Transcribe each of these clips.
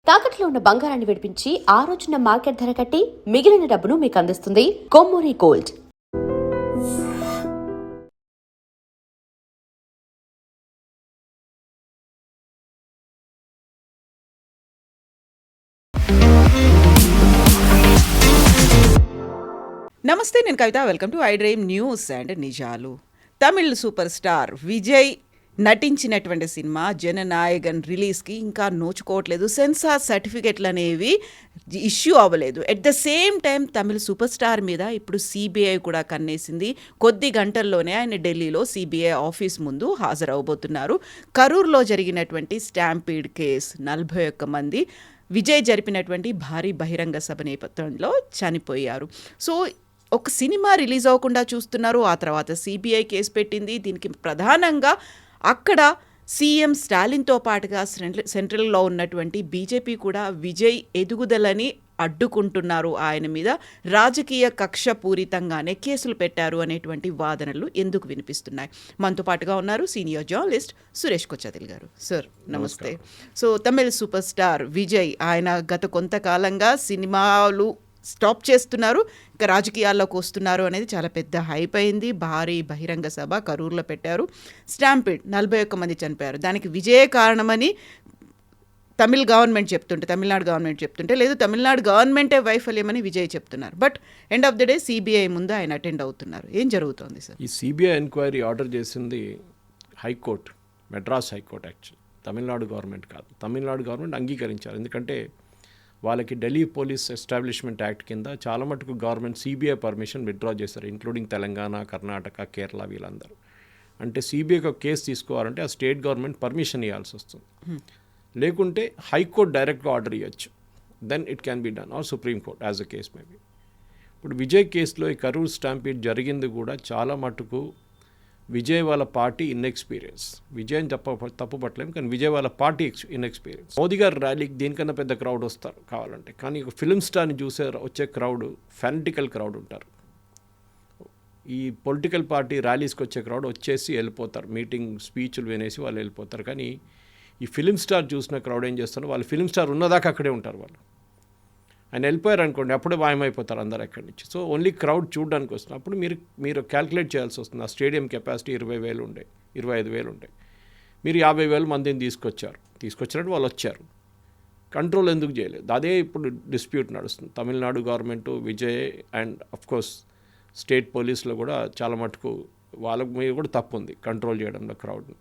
తాకట్లో ఉన్న బంగారాన్ని విడిపించి ఆ రోజున మార్కెట్ ధర కట్టి మిగిలిన డబ్బును మీకు అందిస్తుంది కొమ్మూరి గోల్డ్. నమస్తే, నేను Kavitha. Welcome to I dream news and నిజాలు. తమిళ్ సూపర్ స్టార్ విజయ్ నటించినటువంటి సినిమా జననాయగన్ రిలీజ్కి ఇంకా నోచుకోవట్లేదు. సెన్సార్ సర్టిఫికెట్లు అనేవి ఇష్యూ అవ్వలేదు. At the same time Tamil super star మీద ఇప్పుడు సిబిఐ కూడా కన్నేసింది. కొద్ది గంటల్లోనే ఆయన ఢిల్లీలో సిబిఐ ఆఫీస్ ముందు హాజరవబోతున్నారు. కరూర్లో జరిగినటువంటి స్టాంపీడ్ కేసు 41 మంది విజయ్ జరిపినటువంటి భారీ బహిరంగ సభ నేపథ్యంలో చనిపోయారు. సో ఒక సినిమా రిలీజ్ అవ్వకుండా చూస్తున్నారు. ఆ తర్వాత సిబిఐ కేసు పెట్టింది. దీనికి ప్రధానంగా అక్కడ సీఎం స్టాలిన్తో పాటుగా సెంట్రల్లో ఉన్నటువంటి బీజేపీ కూడా విజయ్ ఎదుగుదలని అడ్డుకుంటున్నారు, ఆయన మీద రాజకీయ కక్ష పూరితంగానే కేసులు పెట్టారు అనేటువంటి వాదనలు ఎందుకు వినిపిస్తున్నాయి. మనతో పాటుగా ఉన్నారు సీనియర్ జర్నలిస్ట్ సురేష్ కొచ్చాదిల్ గారు. సార్ నమస్తే. So Tamil super star Vijay, ఆయన గత కొంతకాలంగా సినిమాలు స్టాప్ చేస్తున్నారు, ఇంకా రాజకీయాల్లోకి వస్తున్నారు అనేది చాలా పెద్ద హైప్ అయింది. భారీ బహిరంగ సభ కరూర్లో పెట్టారు. స్టాంపీడ్ 41 మంది చనిపోయారు. దానికి విజయే కారణమని తమిళనాడు గవర్నమెంట్ చెప్తుంటే లేదు, తమిళనాడు గవర్నమెంటే వైఫల్యమని విజయ్ చెప్తున్నారు. But end of the day CBI ముందు ఆయన అటెండ్ అవుతున్నారు. ఏం జరుగుతోంది సార్? ఈ సిబిఐ ఎంక్వైరీ ఆర్డర్ చేసింది high court, Madras high court. Actual Tamil Nadu government కాదు. తమిళనాడు గవర్నమెంట్ అంగీకరించారు. ఎందుకంటే వాళ్ళకి ఢిల్లీ పోలీస్ ఎస్టాబ్లిష్మెంట్ యాక్ట్ కింద చాలా మటుకు గవర్నమెంట్ సిబిఐ పర్మిషన్ విత్డ్రా చేశారు, ఇంక్లూడింగ్ తెలంగాణ, కర్ణాటక, కేరళ వీళ్ళందరూ. అంటే సిబిఐకి ఒక కేసు తీసుకోవాలంటే ఆ స్టేట్ గవర్నమెంట్ పర్మిషన్ ఇవ్వాల్సి వస్తుంది. లేకుంటే హైకోర్టు డైరెక్ట్గా ఆర్డర్ ఇవ్వచ్చు. Then it can be done, or supreme court as a case maybe. ఇప్పుడు విజయ్ కేసులో ఈ కరూర్ స్టాంపీడ్ జరిగింది కూడా చాలా మటుకు విజయ్ వాళ్ళ పార్టీ ఇన్ఎక్స్పీరియన్స్. విజయ్ తప్పు పట్టలేము, కానీ విజయ్ వాళ్ళ పార్టీ ఇన్ఎక్స్పీరియన్స్. మోదీ గారు ర్యాలీకి దీనికన్నా పెద్ద క్రౌడ్ వస్తారు కావాలంటే, కానీ ఒక ఫిల్మ్ స్టార్ని వచ్చే క్రౌడ్ ఫెనటికల్ క్రౌడ్ ఉంటారు. ఈ పొలిటికల్ పార్టీ ర్యాలీస్కి వచ్చే క్రౌడ్ వచ్చేసి వెళ్ళిపోతారు, మీటింగ్ స్పీచ్లు వినేసి వాళ్ళు వెళ్ళిపోతారు. కానీ ఈ ఫిలిం స్టార్ చూసిన క్రౌడ్ ఏం చేస్తారు, వాళ్ళు ఫిలిం స్టార్ ఉన్నదాకా అక్కడే ఉంటారు. వాళ్ళు ఆయన వెళ్ళిపోయారు అనుకోండి, అప్పుడే మాయమైపోతారు అందరు ఎక్కడి నుంచి. సో ఓన్లీ క్రౌడ్ చూడడానికి వస్తుంది. అప్పుడు మీరు క్యాల్కులేట్ చేయాల్సి వస్తుంది. ఆ స్టేడియం కెపాసిటీ 20,000 ఉండే, 25,000 ఉండే. మీరు 50,000 మందిని తీసుకొచ్చినట్టు వాళ్ళు వచ్చారు. కంట్రోల్ ఎందుకు చేయలేదు? అదే ఇప్పుడు డిస్ప్యూట్ నడుస్తుంది. Tamil Nadu government, Vijay and of course state పోలీసులో కూడా చాలా మటుకు వాళ్ళ మీద కూడా తప్పు ఉంది కంట్రోల్ చేయడంలో క్రౌడ్ని.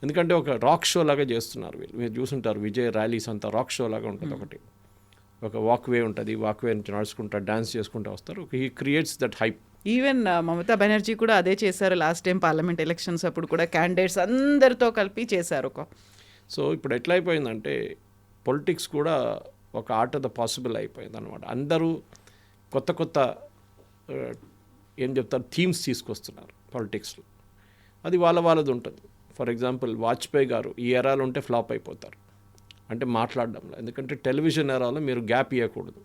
ఎందుకంటే ఒక రాక్ షో లాగా చేస్తున్నారు వీళ్ళు. మీరు చూసుంటారు విజయ్ ర్యాలీస్ అంతా రాక్ షో లాగా ఉంటుంది. ఒకటి ఒక వాక్వే ఉంటుంది, వాక్వే నుంచి నడుచుకుంటా డ్యాన్స్ చేసుకుంటూ వస్తారు. He creates that hype. Even Mamata Banerjee కూడా అదే చేశారు. లాస్ట్ టైం పార్లమెంట్ ఎలక్షన్స్ అప్పుడు కూడా క్యాండిడేట్స్ అందరితో కలిపి చేశారు. సో ఇప్పుడు ఎట్లా అయిపోయిందంటే పొలిటిక్స్ కూడా ఒక ఆర్ట్ ఆఫ్ ద పాసిబుల్ అయిపోయింది అనమాట. అందరూ కొత్త ఏం చెప్తారు థీమ్స్ తీసుకొస్తున్నారు పొలిటిక్స్లో. అది వాళ్ళది ఉంటుంది. ఫర్ ఎగ్జాంపుల్ వాజ్పేయి గారు ఈ ఎరాలో ఉంటే ఫ్లాప్ అయిపోతారు, అంటే మాట్లాడడంలో. ఎందుకంటే టెలివిజన్ ఎరాలో మీరు గ్యాప్ ఇవ్వకూడదు.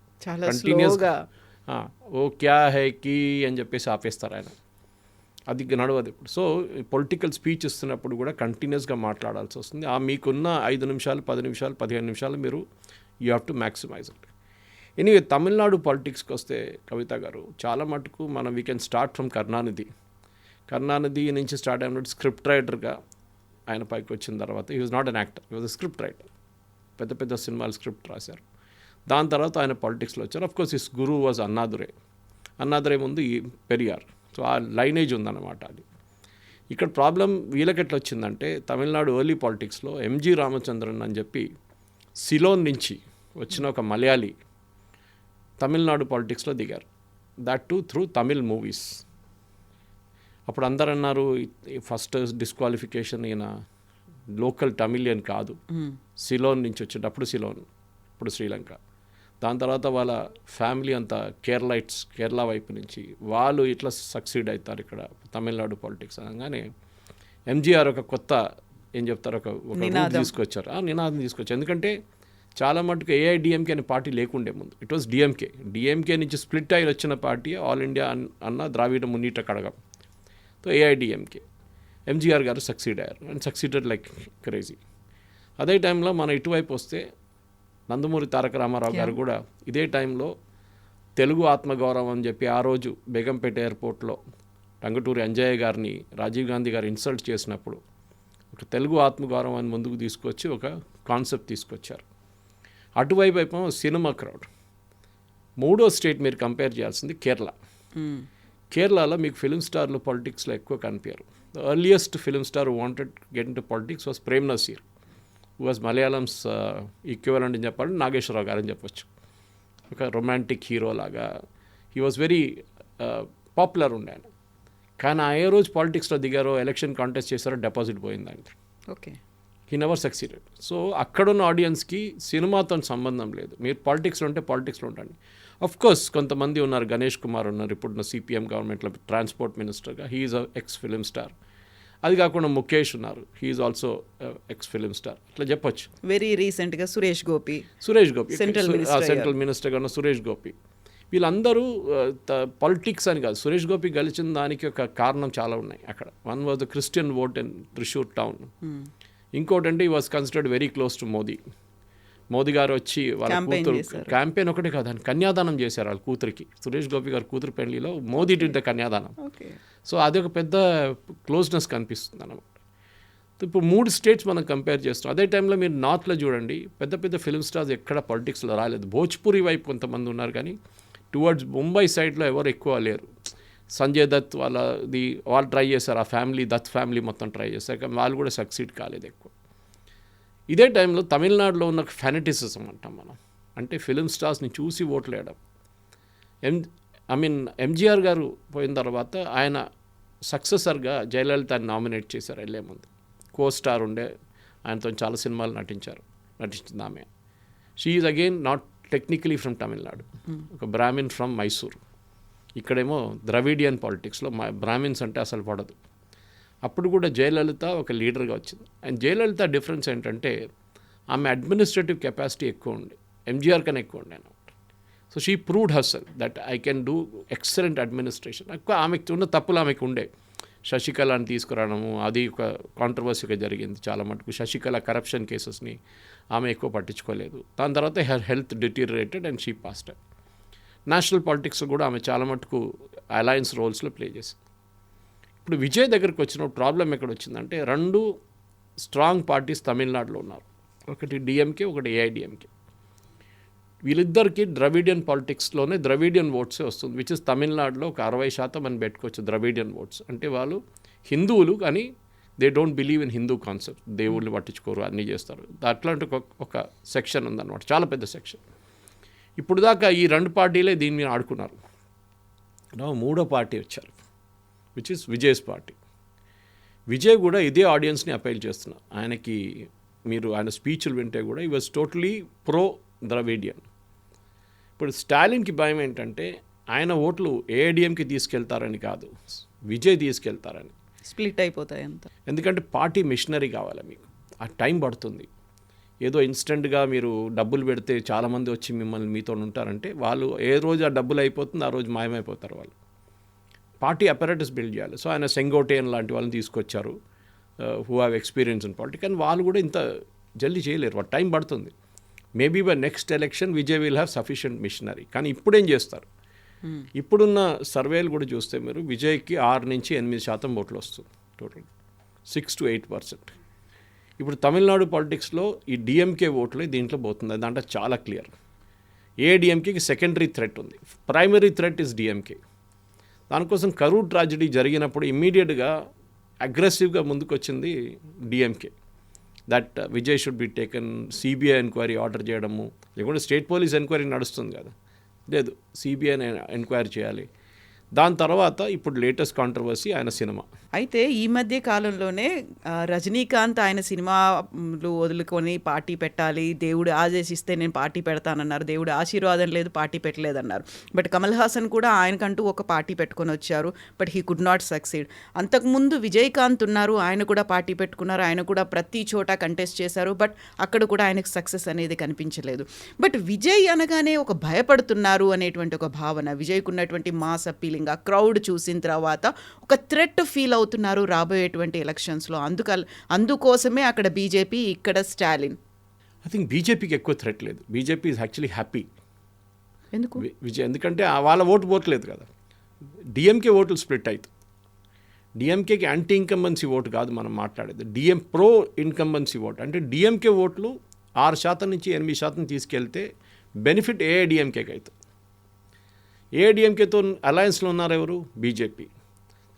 కంటిన్యూస్గా ఓ క్యా హై కీ అని చెప్పేసి ఆపేస్తారు ఆయన. అది నడవదు ఇప్పుడు. సో పొలిటికల్ స్పీచ్ ఇస్తున్నప్పుడు కూడా కంటిన్యూస్గా మాట్లాడాల్సి వస్తుంది. మీకున్న 5 నిమిషాలు, 10 నిమిషాలు, 15 నిమిషాలు మీరు you have to maximise it. Anyway Tamil Nadu పాలిటిక్స్కి వస్తే కవిత గారు, చాలా మటుకు we can start from Karunanidhi నుంచి స్టార్ట్ అయినట్టు స్క్రిప్ట్ రైటర్గా ఆయన పైకి వచ్చిన తర్వాత he was not an actor, he was a script writer. పెద్ద సినిమాలు స్క్రిప్ట్ రాశారు. దాని తర్వాత ఆయన పాలిటిక్స్లో వచ్చారు. Of course his guru was Annadurai ముందు ఈ పెరియార్. సో ఆ లైనేజ్ ఉందన్నమాట. అది ఇక్కడ ప్రాబ్లం వీళ్ళకి ఎట్లా వచ్చిందంటే తమిళనాడు ఎర్లీ పాలిటిక్స్లో ఎంజి రామచంద్రన్ అని చెప్పి సిలోన్ నుంచి వచ్చిన ఒక మలయాళీ తమిళనాడు పాలిటిక్స్లో దిగారు. That to through Tamil movies. అప్పుడు అందరు అన్నారు ఫస్ట్ డిస్క్వాలిఫికేషన్ ఈయన లోకల్ తమిళియన్ కాదు, సిలోన్ నుంచి వచ్చేటప్పుడు సిలోన్, ఇప్పుడు శ్రీలంక. దాని తర్వాత వాళ్ళ ఫ్యామిలీ అంతా కేరళ వైపు నుంచి వాళ్ళు ఇట్లా సక్సీడ్ అవుతారు ఇక్కడ తమిళనాడు పాలిటిక్స్ అనగానే ఎంజీఆర్ ఒక కొత్త ఏం చెప్తారు ఒక నినాదం తీసుకొచ్చారు. ఎందుకంటే చాలా మటుకు ఏఐడిఎంకే అనే పార్టీ లేకుండే ముందు. ఇట్ వాజ్ డిఎంకే నుంచి స్ప్లిట్ అయి వచ్చిన పార్టీ ఆల్ ఇండియా అన్న ద్రావిడ మున్నీట కడగం. సో ఏఐడిఎంకే ఎంజీఆర్ గారు సక్సీడ్ అయ్యారు అండ్ సక్సీడెడ్ లైక్ క్రేజీ. అదే టైంలో మన ఇటువైపు వస్తే నందమూరి తారక రామారావు గారు కూడా ఇదే టైంలో తెలుగు ఆత్మగౌరవం అని చెప్పి ఆ రోజు బేగంపేట ఎయిర్పోర్ట్లో టంగుటూరి అంజయ్య గారిని రాజీవ్ గాంధీ గారు ఇన్సల్ట్ చేసినప్పుడు ఒక తెలుగు ఆత్మగౌరవాన్ని ముందుకు తీసుకొచ్చి ఒక కాన్సెప్ట్ తీసుకొచ్చారు. అటువైపు ఏమో సినిమా క్రౌడ్. మూడో స్టేట్ మీరు కంపేర్ చేయాల్సింది కేరళ. కేరళలో మీకు ఫిలిం స్టార్లు పాలిటిక్స్లో ఎక్కువ కనిపించారు. The earliest film star wanted get in to politics was Prem Nazir, who was Malayalam's equivalent అని చెప్పాలి, నాగేశ్వరరావు గారు అని చెప్పొచ్చు. ఒక రొమాంటిక్ హీరో లాగా హీ వాజ్ వెరీ పాపులర్ ఉండే ఆయన. కానీ ఆ ఏ రోజు పాలిటిక్స్లో దిగారో, ఎలక్షన్ కాంటెస్ట్ చేశారో, డిపాజిట్ పోయింది ఆయన. Okay, he never succeeded. So అక్కడున్న ఆడియన్స్కి సినిమాతో సంబంధం లేదు. మీరు పాలిటిక్స్లో ఉంటే పాలిటిక్స్లో ఉండండి. అఫ్ కోర్స్ కొంతమంది ఉన్నారు, గణేష్ కుమార్ ఉన్నారు ఇప్పుడున్న సిపిఎం గవర్నమెంట్లో ట్రాన్స్పోర్ట్ మినిస్టర్గా, హీఈస్ ఎక్స్ ఫిలిం స్టార్. అది కాకుండా ముఖేష్ ఉన్నారు, he is also ex film star. అట్లా చెప్పొచ్చు. వెరీ రీసెంట్గా సురేష్ గోపి సెంట్రల్ మినిస్టర్గా ఉన్న సురేష్ గోపి. వీళ్ళందరూ పాలిటిక్స్ అని కాదు, సురేష్ గోపి గెలిచిన దానికి ఒక కారణం చాలా ఉన్నాయి అక్కడ. One was the Christian vote in Thrissur town. ఇంకోటి అంటే ఈ was considered very close to Modi గారు వచ్చి వాళ్ళ కూతురు క్యాంపెయిన్ ఒకటే కాదు, ఆయన కన్యాదానం చేశారు వాళ్ళ కూతురికి. సురేష్ గోపి గారి కూతురు పెళ్లిలో మోదీ డిడ్ కన్యాదానం. సో అది ఒక పెద్ద క్లోజ్నెస్ కనిపిస్తుంది అన్నమాట. ఇప్పుడు 3 స్టేట్స్ మనం కంపేర్ చేస్తాం. అదే టైంలో మీరు నార్త్లో చూడండి, పెద్ద పెద్ద ఫిల్మ్ స్టార్స్ ఎక్కడ పాలిటిక్స్లో రాలేదు. భోజ్పురి వైపు కొంతమంది ఉన్నారు, కానీ టువర్డ్స్ ముంబై సైడ్లో ఎవరు ఎక్కువ లేరు. సంజయ్ దత్ వాళ్ళు ట్రై చేశారు, ఆ ఫ్యామిలీ దత్ ఫ్యామిలీ మొత్తం ట్రై చేశారు, కానీ వాళ్ళు కూడా సక్సీడ్ కాలేదు ఎక్కువ. ఇదే టైంలో తమిళనాడులో ఉన్న ఫెనటిసిజం అంటాం మనం, అంటే ఫిలిం స్టార్స్ని చూసి ఓట్లు వేయడం. ఎంజీఆర్ గారు పోయిన తర్వాత ఆయన సక్సెసర్గా జయలలితని నామినేట్ చేశారు వెళ్ళే ముందు. కో స్టార్ ఉండే, ఆయనతో చాలా సినిమాలు నటించింది ఆమె. She is again not technically from Tamil Nadu, ఒక బ్రాహ్మిన్ ఫ్రమ్ మైసూర్. ఇక్కడేమో ద్రవిడియన్ పాలిటిక్స్లో బ్రాహ్మిన్స్ అంటే అసలు పడదు. అప్పుడు కూడా జయలలిత ఒక లీడర్గా వచ్చింది. అండ్ జయలలిత డిఫరెన్స్ ఏంటంటే ఆమె అడ్మినిస్ట్రేటివ్ కెపాసిటీ ఎక్కువ ఉండే, ఎంజీఆర్ కన్నా ఎక్కువ ఉండే అనమాట. So she proved herself that I can do excellent administration. ఎక్కువ ఆమెకు ఉన్న తప్పులు ఆమెకు ఉండే. శశికళని తీసుకురావడము అది ఒక కాంట్రవర్సీగా జరిగింది చాలా మటుకు. శశికళ కరప్షన్ కేసెస్ని ఆమె ఎక్కువ పట్టించుకోలేదు. దాని తర్వాత her health deteriorated and she passed. National politics కూడా ఆమె చాలా మటుకు అలయన్స్ రోల్స్లో ప్లే చేసింది. ఇప్పుడు విజయ్ దగ్గరికి వచ్చిన ప్రాబ్లం ఎక్కడ వచ్చిందంటే 2 స్ట్రాంగ్ పార్టీస్ తమిళనాడులో ఉన్నారు, ఒకటి డిఎంకే, ఒకటి ఏఐడిఎంకే. వీళ్ళిద్దరికి ద్రవిడియన్ పాలిటిక్స్లోనే ద్రవిడియన్ ఓట్సే వస్తుంది, విచ్ ఇస్ తమిళనాడులో ఒక 60% అని పెట్టుకోవచ్చు ద్రవిడియన్ ఓట్స్. అంటే వాళ్ళు హిందువులు, కానీ they don't believe in Hindu concept, దేవుళ్ళు పట్టించుకోరు, అన్నీ చేస్తారు. అట్లాంటి ఒక సెక్షన్ ఉందన్నమాట, చాలా పెద్ద సెక్షన్. ఇప్పుడు దాకా ఈ 2 పార్టీలే దీని మీద ఆడుకున్నారు. మూడో పార్టీ వచ్చారు, which is Vijay's party. Vijay కూడా ఇదే ఆడియన్స్ని అపీల్ చేస్తున్నారు. ఆయనకి మీరు ఆయన స్పీచ్లు వింటే కూడా ఈ వాజ్ టోటలీ ప్రో ద్రవిడియన్. ఇప్పుడు స్టాలిన్కి భయం ఏంటంటే ఆయన ఓట్లు ఏఐడిఎంకి తీసుకెళ్తారని కాదు, విజయ్ తీసుకెళ్తారని. స్ప్లిట్ అయిపోతాయి అంత. ఎందుకంటే పార్టీ మిషనరీ కావాలి మీకు, ఆ టైం పడుతుంది. ఏదో ఇన్స్టెంట్గా మీరు డబ్బులు పెడితే చాలామంది వచ్చి మిమ్మల్ని మీతో ఉంటారంటే వాళ్ళు ఏ రోజు ఆ డబ్బులు అయిపోతుంది ఆ రోజు మాయమైపోతారు వాళ్ళు. పార్టీ అపరేటస్ బిల్డ్ చేయాలి. సో ఆయన సెంగోటేన్ లాంటి వాళ్ళని తీసుకొచ్చారు, who have experience in politics. కానీ వాళ్ళు కూడా ఇంత జల్దీ చేయలేరు, వాళ్ళ టైం పడుతుంది. Maybe by next election Vijay will have sufficient machinery. కానీ ఇప్పుడేం చేస్తారు, ఇప్పుడున్న సర్వేలు కూడా చూస్తే మీరు విజయ్కి 6 నుంచి 8% ఓట్లు వస్తుంది, టోటల్ 6 to 8%. ఇప్పుడు తమిళనాడు పాలిటిక్స్లో ఈ డిఎంకే ఓట్లే దీంట్లో పోతుంది, దాంట్లో చాలా క్లియర్. ఏఐడిఎంకేకి సెకండరీ థ్రెట్ ఉంది, ప్రైమరీ థ్రెట్ ఇస్ డిఎంకే. దానికోసం కరూర్ ట్రాజడీ జరిగినప్పుడు ఇమ్మీడియట్గా అగ్రెసివ్గా ముందుకు వచ్చింది DMK, that Vijay should be taken, CBI enquiry order చేయడము. లేకుంటే స్టేట్ పోలీస్ ఎంక్వైరీ నడుస్తుంది కదా, లేదు సిబిఐని ఎంక్వైరీ చేయాలి. దాని తర్వాత ఇప్పుడు లేటెస్ట్ కాంట్రవర్సీ ఆయన సినిమా. అయితే ఈ మధ్య కాలంలోనే రజనీకాంత్ ఆయన సినిమాలు వదులుకొని పార్టీ పెట్టాలి, దేవుడు ఆదేశిస్తే నేను పార్టీ పెడతానన్నారు, దేవుడు ఆశీర్వాదం లేదు పార్టీ పెట్టలేదన్నారు. బట్ కమల్ హాసన్ కూడా ఆయనకంటూ ఒక పార్టీ పెట్టుకొని వచ్చారు, but he could not succeed. అంతకుముందు విజయకాంత్ ఉన్నారు, ఆయన కూడా పార్టీ పెట్టుకున్నారు, ఆయన కూడా ప్రతి చోట కంటెస్ట్ చేశారు, బట్ అక్కడ కూడా ఆయనకు సక్సెస్ అనేది కనిపించలేదు. బట్ విజయ్ అనగానే ఒక భయపడుతున్నారు అనేటువంటి ఒక భావన, విజయ్కు ఉన్నటువంటి మాస్ అప్పీలింగ్, ఆ క్రౌడ్ చూసిన తర్వాత ఒక థ్రెట్ ఫీల్ అవుతున్నారు రాబోయేటువంటి ఎలక్షన్స్లో. అందుకోసమే అక్కడ బీజేపీ, ఇక్కడ స్టాలిన్. ఐ థింక్ బీజేపీకి ఎక్కువ థ్రెట్ లేదు. BJP is actually happy. ఎందుకు? విజయ్ ఎందుకంటే వాళ్ళ ఓటు పోట్లేదు కదా. డిఎంకే ఓట్లు స్ప్లిట్ అవుతాయి. డిఎంకేకి యాంటీ ఇన్కంబెన్సీ ఓటు కాదు మనం మాట్లాడేది, ప్రో ఇన్కంబెన్సీ ఓటు. అంటే డిఎంకే ఓట్లు 6% నుంచి 8% తీసుకెళ్తే బెనిఫిట్ ఏఐడిఎంకేకి అవుతుంది. ఏఐడిఎంకేతో అలయన్స్లో ఉన్నారు ఎవరు? బీజేపీ.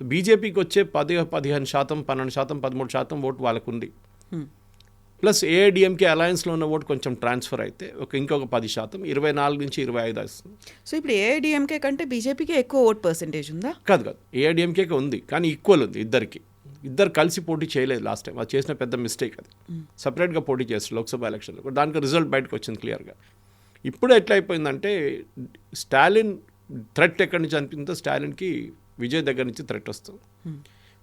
బీజేపీకి వచ్చే 15%, 12%, 13% ఓటు వాళ్ళకు ఉంది. ప్లస్ ఏఐడిఎంకే అలయన్స్లో ఉన్న ఓటు కొంచెం ట్రాన్స్ఫర్ అయితే ఇంకొక 10%, 24 నుంచి 25 వస్తుంది. సో ఇప్పుడు ఏఐడిఎంకే కంటే బీజేపీకి ఎక్కువ ఓట్ పర్సెంటేజ్ ఉందా? కాదు, ఏఐడిఎంకేకి ఉంది, కానీ ఈక్వల్ ఉంది ఇద్దరు కలిసి పోటీ చేయలేదు లాస్ట్ టైం. అది చేసిన పెద్ద మిస్టేక్. అది సపరేట్గా పోటీ చేస్తారు లోక్సభ ఎలక్షన్లో. దానికి రిజల్ట్ బయటకు వచ్చింది క్లియర్గా. ఇప్పుడు ఎట్లా అయిపోయిందంటే స్టాలిన్ థ్రెట్ ఎక్కడి నుంచి అనిపించిందో స్టాలిన్కి విజయ్ దగ్గర నుంచి థ్రెట్ వస్తుంది.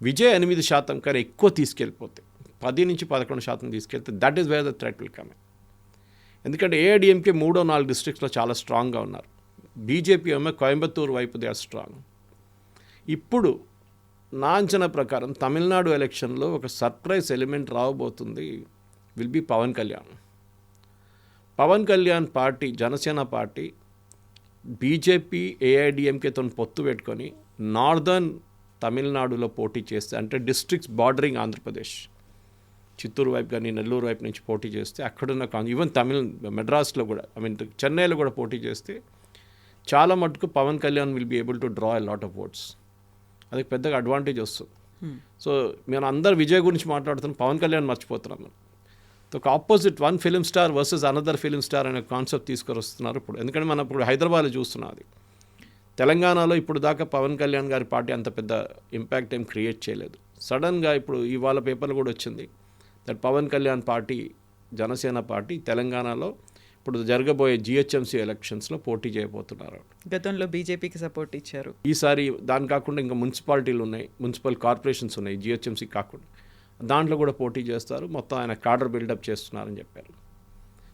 విజయ్ 8% కానీ ఎక్కువ తీసుకెళ్ళిపోతే 10 నుంచి 11% తీసుకెళ్తే that is where the threat will come. ఎందుకంటే ఏఐడిఎంకే 3-4 డిస్ట్రిక్ట్స్లో చాలా స్ట్రాంగ్గా ఉన్నారు. బీజేపీ ఏమో కోయంబత్తూరు వైపు దే ఆర్ స్ట్రాంగ్. ఇప్పుడు నా అంచనా ప్రకారం తమిళనాడు ఎలక్షన్లో ఒక సర్ప్రైజ్ ఎలిమెంట్ రావబోతుంది. Will be Pawan Kalyan. Pawan Kalyan party, Janasena party BJP ఏఐడిఎంకేతో పొత్తు పెట్టుకొని నార్దర్న్ తమిళనాడులో పోటీ చేస్తే, అంటే డిస్ట్రిక్ట్స్ బార్డరింగ్ ఆంధ్రప్రదేశ్, చిత్తూరు వైపు కానీ నెల్లూరు వైపు నుంచి పోటీ చేస్తే, అక్కడున్న ఈవెన్ మెడ్రాస్లో కూడా, చెన్నైలో కూడా పోటీ చేస్తే చాలా మటుకు Pawan Kalyan will be able to draw a lot of votes. అది పెద్దగా అడ్వాంటేజ్ వస్తుంది. సో మేము అందరు విజయ్ గురించి మాట్లాడుతున్నాం, పవన్ కళ్యాణ్ మర్చిపోతున్నాం. మనం ఒక opposite one film star versus another film star అనే కాన్సెప్ట్ తీసుకొని వస్తున్నారు ఇప్పుడు. ఎందుకంటే మనం ఇప్పుడు హైదరాబాద్లో చూస్తున్నాం. అది తెలంగాణలో ఇప్పుడు దాకా పవన్ కళ్యాణ్ గారి పార్టీ అంత పెద్ద ఇంపాక్ట్ ఏం క్రియేట్ చేయలేదు. సడన్గా ఇప్పుడు ఇవాళ పేపర్లు కూడా వచ్చింది that Pawan Kalyan party, Janasena party తెలంగాణలో ఇప్పుడు జరగబోయే జిహెచ్ఎంసీ ఎలక్షన్స్లో పోటీ చేయబోతున్నారు. గతంలో బీజేపీకి సపోర్ట్ ఇచ్చారు. ఈసారి దాని కాకుండా ఇంకా మున్సిపాలిటీలు ఉన్నాయి, మున్సిపల్ కార్పొరేషన్స్ ఉన్నాయి జిహెచ్ఎంసీ కాకుండా, దాంట్లో కూడా పోటీ చేస్తారు. మొత్తం ఆయన కాడర్ బిల్డప్ చేస్తున్నారని చెప్పారు.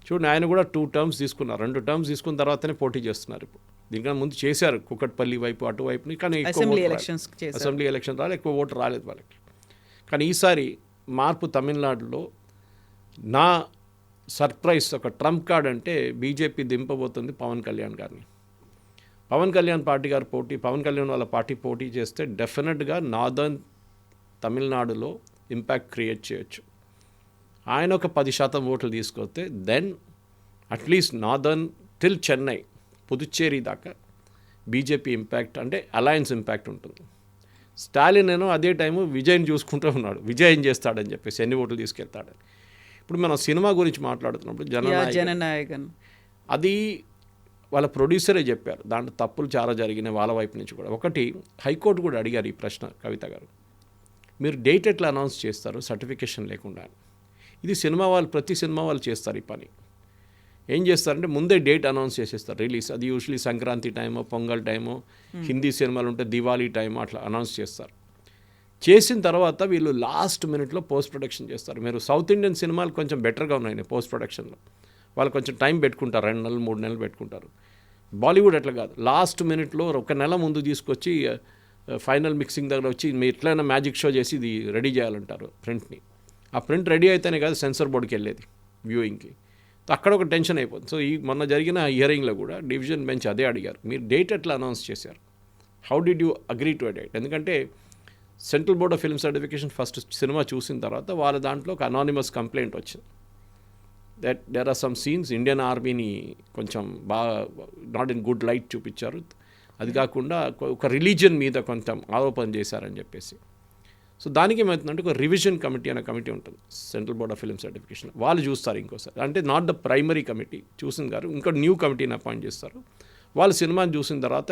చూడండి, ఆయన కూడా 2 టర్మ్స్ తీసుకున్నారు. 2 టర్మ్స్ తీసుకున్న తర్వాతనే పోటీ చేస్తున్నారు. ఇప్పుడు దీనికన్నా ముందు చేశారు కుకట్పల్లి వైపు, అటువైపుని, కానీ అసెంబ్లీ ఎలక్షన్ రాలేదు, ఎక్కువ ఓటు రాలేదు వాళ్ళకి. కానీ ఈసారి మార్పు తమిళనాడులో నా సర్ప్రైజ్ ఒక ట్రంప్ కార్డ్ అంటే బీజేపీ దింపబోతుంది పవన్ కళ్యాణ్ గారిని. పవన్ కళ్యాణ్ పార్టీ గారు పవన్ కళ్యాణ్ వాళ్ళ పార్టీ పోటీ చేస్తే డెఫినెట్గా నార్దర్న్ తమిళనాడులో ఇంపాక్ట్ క్రియేట్ చేయొచ్చు. ఆయన ఒక 10% ఓట్లు తీసుకొస్తే then at least northern till Chennai, Puducherry దాకా బీజేపీ ఇంపాక్ట్, అంటే అలయన్స్ ఇంపాక్ట్ ఉంటుంది. స్టాలిన్ ఏమో అదే టైము విజయ్ని చూసుకుంటూ ఉన్నాడు, విజయ్ ఏం చేస్తాడని చెప్పేసి, ఎన్ని ఓట్లు తీసుకెళ్తాడని. ఇప్పుడు మనం సినిమా గురించి మాట్లాడుతున్నప్పుడు జననాయకన్ అది వాళ్ళ ప్రొడ్యూసరే చెప్పారు, దాంట్లో తప్పులు చాలా జరిగినాయి వాళ్ళ వైపు నుంచి కూడా. ఒకటి, హైకోర్టు కూడా అడిగారు ఈ ప్రశ్న కవిత గారు, మీరు డేట్ ఎట్లా అనౌన్స్ చేస్తారు సర్టిఫికేషన్ లేకుండా? ఇది సినిమా వాళ్ళు, ప్రతి సినిమా వాళ్ళు చేస్తారు ఈ పని. ఏం చేస్తారంటే ముందే డేట్ అనౌన్స్ చేసేస్తారు రిలీజ్. అది యూజువలీ సంక్రాంతి టైమో, పొంగల్ టైమో, హిందీ సినిమాలు ఉంటే దివాళీ టైమో అట్లా అనౌన్స్ చేస్తారు. చేసిన తర్వాత వీళ్ళు లాస్ట్ మినిట్లో పోస్ట్ ప్రొడక్షన్ చేస్తారు. మీరు సౌత్ ఇండియన్ సినిమాలు కొంచెం బెటర్గా ఉన్నాయి పోస్ట్ ప్రొడక్షన్లో, వాళ్ళు కొంచెం టైం పెట్టుకుంటారు, 2 నెలలు 3 నెలలు పెట్టుకుంటారు. బాలీవుడ్ అట్లా కాదు, లాస్ట్ మినిట్లో 1 నెల ముందు తీసుకొచ్చి ఫైనల్ మిక్సింగ్ దగ్గర వచ్చి మీరు ఎట్లయినా మ్యాజిక్ షో చేసి ఇది రెడీ చేయాలంటారు ప్రింట్ని. ఆ ప్రింట్ రెడీ అయితేనే కాదు సెన్సర్ బోర్డుకి వెళ్ళేది వ్యూయింగ్కి. అక్కడ ఒక టెన్షన్ అయిపోతుంది. సో మొన్న జరిగిన హియరింగ్లో కూడా డివిజన్ బెంచ్ అదే అడిగారు, మీరు డేట్ ఎట్లా అనౌన్స్ చేశారు, how did you agree to a date? ఎందుకంటే central board of film certification first cinema చూసిన తర్వాత వాళ్ళ దాంట్లో ఒక అనానిమస్ కంప్లైంట్ వచ్చింది that there are some scenes Indian ఆర్మీని కొంచెం బాగా నాట్ ఇన్ గుడ్ లైట్ చూపించారు, అది కాకుండా ఒక రిలీజియన్ మీద కొంచెం ఆరోపణ చేశారని చెప్పేసి. సో దానికి ఏమవుతుందంటే ఒక రివిజన్ కమిటీ అనే కమిటీ ఉంటుంది central board of film certification, వాళ్ళు చూస్తారు ఇంకోసారి. అంటే నాట్ ద ప్రైమరీ కమిటీ చూసిన గారు ఇంకో న్యూ కమిటీని అపాయింట్ చేస్తారు. వాళ్ళు సినిమాని చూసిన తర్వాత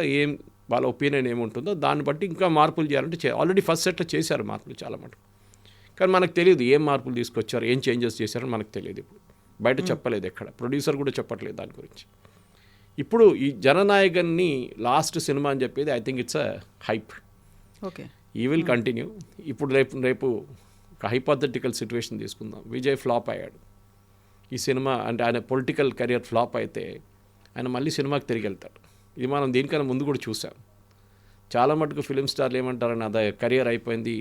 వాళ్ళ ఒపీనియన్ ఏముంటుందో దాన్ని బట్టి ఇంకా మార్పులు చేయాలంటే ఆల్రెడీ ఫస్ట్ సెట్లో చేశారు మార్పులు చాలా మటుకు, కానీ మనకు తెలియదు ఏం మార్పులు తీసుకొచ్చారు, ఏం చేంజెస్ చేశారని మనకు తెలియదు. ఇప్పుడు బయట చెప్పలేదు, ఎక్కడ ప్రొడ్యూసర్ కూడా చెప్పట్లేదు దాని గురించి. ఇప్పుడు ఈ జననాయకన్ని లాస్ట్ సినిమా అని చెప్పేది I think it's a hype. Okay, ఈ విల్ కంటిన్యూ. ఇప్పుడు రేపు ఒక హైపోథెటికల్ సిచ్యువేషన్ తీసుకుందాం, విజయ్ ఫ్లాప్ అయ్యాడు ఈ సినిమా, అంటే ఆయన పొలిటికల్ కెరియర్ ఫ్లాప్ అయితే ఆయన మళ్ళీ సినిమాకి తిరిగి వెళ్తాడు. ఇది మనం దీనికన్నా ముందు కూడా చూసాం. చాలా మటుకు ఫిలిం స్టార్లు ఏమంటారని అదే కెరియర్ అయిపోయింది,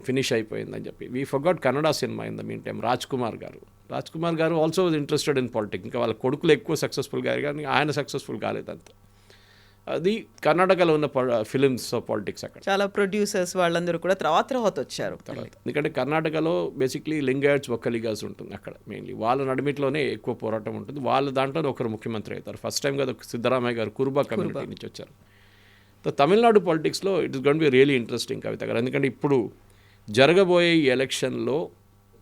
ఫినిష్ అయిపోయిందని చెప్పి. We forgot Kannada cinema in the mean time. Raj Kumar garu also was interested in politics. ఇంకా వాళ్ళ కొడుకులు ఎక్కువ సక్సెస్ఫుల్ గారు కానీ ఆయన సక్సెస్ఫుల్ కాలేదంత. అది కర్ణాటకలో ఉన్న ఫిలిమ్స్ పాలిటిక్స్ అక్కడ చాలా ప్రొడ్యూసర్స్ వాళ్ళందరూ కూడా తర్వాత వచ్చారు. ఎందుకంటే కర్ణాటకలో బేసిక్లీ లింగాయట్స్ ఒక్కలిగాస్ ఉంటుంది అక్కడ మెయిన్లీ. వాళ్ళ నడిమిట్లోనే ఎక్కువ పోరాటం ఉంటుంది. వాళ్ళ దాంట్లోనే ఒకరు ముఖ్యమంత్రి అవుతారు. ఫస్ట్ టైం కదా సిద్ధరామయ్య గారు కురుబా కమ్యూనిటీ నుంచి వచ్చారు. తమిళనాడు పాలిటిక్స్లో it is going to be really interesting Kavitha garu. ఎందుకంటే ఇప్పుడు జరగబోయే ఈ ఎలక్షన్లో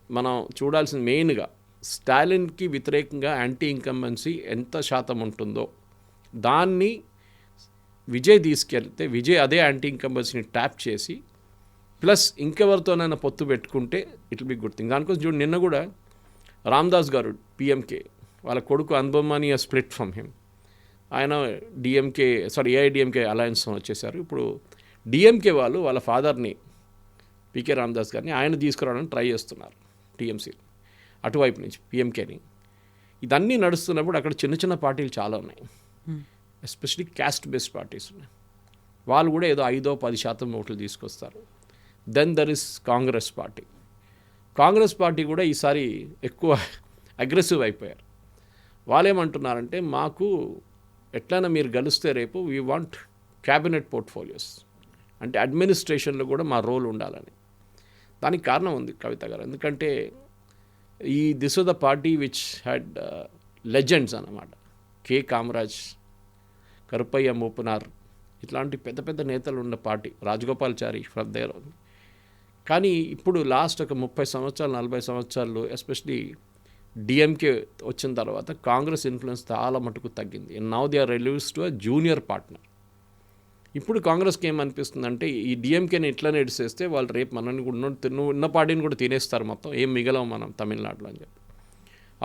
మనం చూడాల్సిన మెయిన్గా స్టాలిన్కి వ్యతిరేకంగా యాంటీ ఇన్కంబెన్సీ ఎంత శాతం ఉంటుందో దాన్ని విజయ్ తీసుకెళ్తే విజయ్ అదే యాంటీ ఇన్కంబెన్సీని ట్యాప్ చేసి ప్లస్ ఇంకెవరితోనైనా పొత్తు పెట్టుకుంటే it will be good thing. దానికోసం చూడు నిన్న కూడా రామ్దాస్ గారు పిఎంకే వాళ్ళ కొడుకు అనుబమాని స్ప్లిట్ ఫ్రమ్ హిమ్. ఆయన ఏఐడిఎంకే అలయన్స్ వచ్చేసారు. ఇప్పుడు డిఎంకే వాళ్ళు వాళ్ళ ఫాదర్ని పికే రామదాస్ గారిని ఆయన తీసుకురావడానికి ట్రై చేస్తున్నారు టీఎంసీ అటువైపు నుంచి పిఎంకేని. ఇదన్నీ నడుస్తున్నప్పుడు అక్కడ చిన్న చిన్న పార్టీలు చాలా ఉన్నాయి, ఎస్పెషలీ క్యాస్ట్ బేస్డ్ పార్టీస్ ఉన్నాయి. వాళ్ళు కూడా ఏదో 5-10% ఓట్లు తీసుకొస్తారు. Then there is Congress party కూడా ఈసారి ఎక్కువ అగ్రెసివ్ అయిపోయారు. వాళ్ళు ఏమంటున్నారంటే మాకు ఎట్లయినా మీరు గెలిస్తే రేపు వీ వాంట్ క్యాబినెట్ పోర్ట్ఫోలియోస్, అంటే అడ్మినిస్ట్రేషన్లో కూడా మా రోల్ ఉండాలని. దానికి కారణం ఉంది కవిత గారు. ఎందుకంటే this was the party which had legends అన్నమాట. కే కామరాజ్, కరుపయ్య మూపనార్ ఇట్లాంటి పెద్ద పెద్ద నేతలు ఉన్న పార్టీ. Rajagopalachari from there. కానీ ఇప్పుడు లాస్ట్ ఒక 30-40 సంవత్సరాలు ఎస్పెషలీ డిఎంకే వచ్చిన తర్వాత కాంగ్రెస్ ఇన్ఫ్లుయెన్స్ చాలా మటుకు తగ్గింది. Now they are relieves to a junior partner. ఇప్పుడు కాంగ్రెస్కి ఏమనిపిస్తుందంటే ఈ డిఎంకేని ఇట్లనే ఇడిసేస్తే వాళ్ళు రేపు మనల్ని కూడా ఉన్న పార్టీని కూడా తినేస్తారు, మొత్తం ఏం మిగలం మనం తమిళనాడులో అని చెప్పి.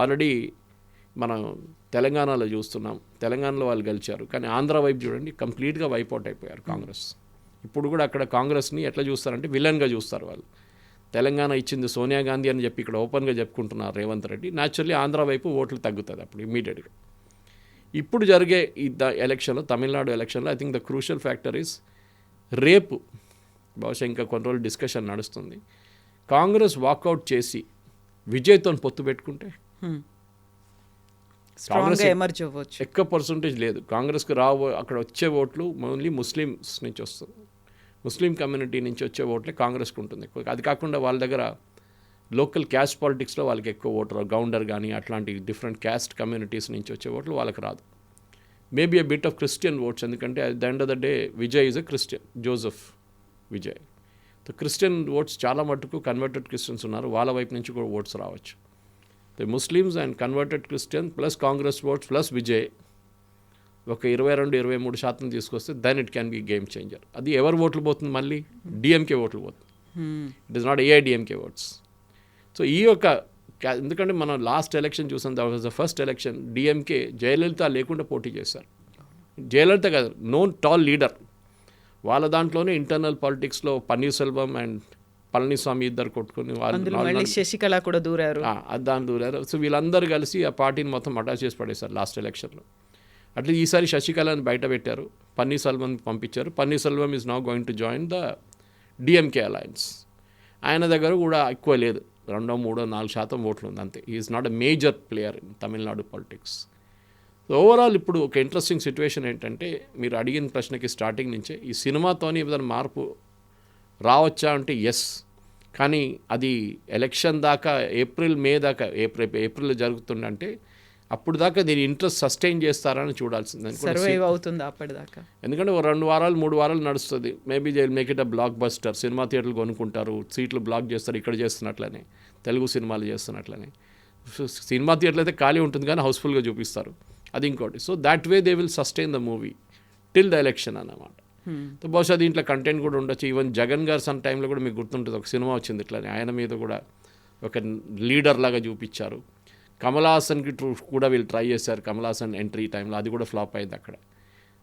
ఆల్రెడీ మనం తెలంగాణలో చూస్తున్నాం, తెలంగాణలో వాళ్ళు గెలిచారు. కానీ ఆంధ్ర వైపు చూడండి కంప్లీట్గా వైపౌట్ అయిపోయారు కాంగ్రెస్. ఇప్పుడు కూడా అక్కడ కాంగ్రెస్ని ఎట్లా చూస్తారంటే విలన్గా చూస్తారు వాళ్ళు. తెలంగాణ ఇచ్చింది సోనియా గాంధీ అని చెప్పి ఇక్కడ ఓపెన్గా చెప్పుకుంటున్నారు రేవంత్ రెడ్డి. న్యాచురల్లీ ఆంధ్ర వైపు ఓట్లు తగ్గుతుంది అప్పుడు ఇమ్మీడియట్గా. ఇప్పుడు జరిగే ఈ ఎలక్షన్లో, తమిళనాడు ఎలక్షన్లో I think the crucial factor is రేపు బహుశా ఇంకా కొన్ని రోజులు డిస్కషన్ నడుస్తుంది. కాంగ్రెస్ వాకౌట్ చేసి విజయ్తో పొత్తు పెట్టుకుంటే కాంగ్రెస్ ఎమర్జ్ అవ్వచ్చు. ఎక్కువ పర్సంటేజ్ లేదు కాంగ్రెస్కి అక్కడ వచ్చే ఓట్లు ఓన్లీ ముస్లిమ్స్ నుంచి వస్తుంది. ముస్లిం కమ్యూనిటీ నుంచి వచ్చే ఓట్లే కాంగ్రెస్కి ఉంటుంది ఎక్కువ. అది కాకుండా వాళ్ళ దగ్గర లోకల్ క్యాస్ట్ పాలిటిక్స్లో వాళ్ళకి ఎక్కువ ఓటర్ గౌండర్ కానీ అట్లాంటి డిఫరెంట్ క్యాస్ట్ కమ్యూనిటీస్ నుంచి వచ్చే ఓట్లు వాళ్ళకి రాదు. Maybe a bit of Christian votes, ఎందుకంటే at the end of the day Vijay is a Christian, Joseph Vijay. So Christian votes చాలా మటుకు కన్వర్టెడ్ క్రిస్టియన్స్ ఉన్నారు, వాళ్ళ వైపు నుంచి కూడా ఓట్స్ రావచ్చు. The Muslims and converted Christian plus Congress votes plus Vijay ఒక 22-23% తీసుకొస్తే then it can be game changer. అది ఎవరు ఓట్లు పోతుంది? మళ్ళీ డిఎంకే ఓట్లు పోతుంది. It is not AIADMK votes. So ఈ యొక్క ఎందుకంటే మనం లాస్ట్ ఎలక్షన్ చూసాం, that was the first election DMK Jayalalithaa లేకుండా పోటీ చేశారు. జయలలిత కాదు, నో టాల్ లీడర్. వాళ్ళ దాంట్లోనే ఇంటర్నల్ పాలిటిక్స్లో పన్నీర్ సెల్వం అండ్ పళనిస్వామి ఇద్దరు కొట్టుకుని వాళ్ళు శశికళ కూడా దూరారు, దాన్ని దూరారు. సో వీళ్ళందరూ కలిసి ఆ పార్టీని మొత్తం అటాచ్ చేసి పడేశారు లాస్ట్ ఎలక్షన్లో. అట్లా ఈసారి శశికళని బయట పెట్టారు, పన్నీర్ సెల్వం పంపించారు. Paneer Selvam is now going to join the DMK alliance. ఆయన దగ్గర కూడా ఎక్కువ లేదు, 2-3-4% ఓట్లు ఉంది అంతే. Is not a major player in Tamil Nadu politics. So overall ఇప్పుడు ఒక ఇంట్రెస్టింగ్ సిచ్యువేషన్ ఏంటంటే, మీరు అడిగిన ప్రశ్నకి స్టార్టింగ్ నుంచే ఈ సినిమాతోని ఏదైనా మార్పు రావచ్చా అంటే ఎస్. కానీ అది ఎలక్షన్ దాకా మే దాకా ఏప్రిల్ జరుగుతుందంటే అప్పుడు దాకా దీని ఇంట్రెస్ట్ సస్టైన్ చేస్తారని చూడాల్సింది. సర్వైవ్ అవుతుంది అప్పటిదాకా. ఎందుకంటే 2 వారాలు 3 వారాలు నడుస్తుంది. Maybe they will make it a block buster. Cinema థియేటర్లు కొనుక్కుంటారు, సీట్లు బ్లాక్ చేస్తారు, ఇక్కడ చేస్తున్నట్లనే తెలుగు సినిమాలు చేస్తున్నట్లనే. సినిమా థియేటర్లు అయితే ఖాళీ ఉంటుంది కానీ హౌస్ఫుల్గా చూపిస్తారు, అది ఇంకోటి. So that way they will sustain the movie till the election అన్నమాట. బహుశా దీంట్లో కంటెంట్ కూడా ఉండొచ్చు. ఈవెన్ జగన్ గారు సమ్ టైంలో కూడా మీకు గుర్తుంటుంది, ఒక సినిమా వచ్చింది ఇట్లానే, ఆయన మీద కూడా ఒక లీడర్ లాగా చూపించారు. కమల్ హాసన్కి కూడా వీళ్ళు ట్రై చేశారు, కమల్ హాసన్ ఎంట్రీ టైంలో, అది కూడా ఫ్లాప్ అయింది అక్కడ.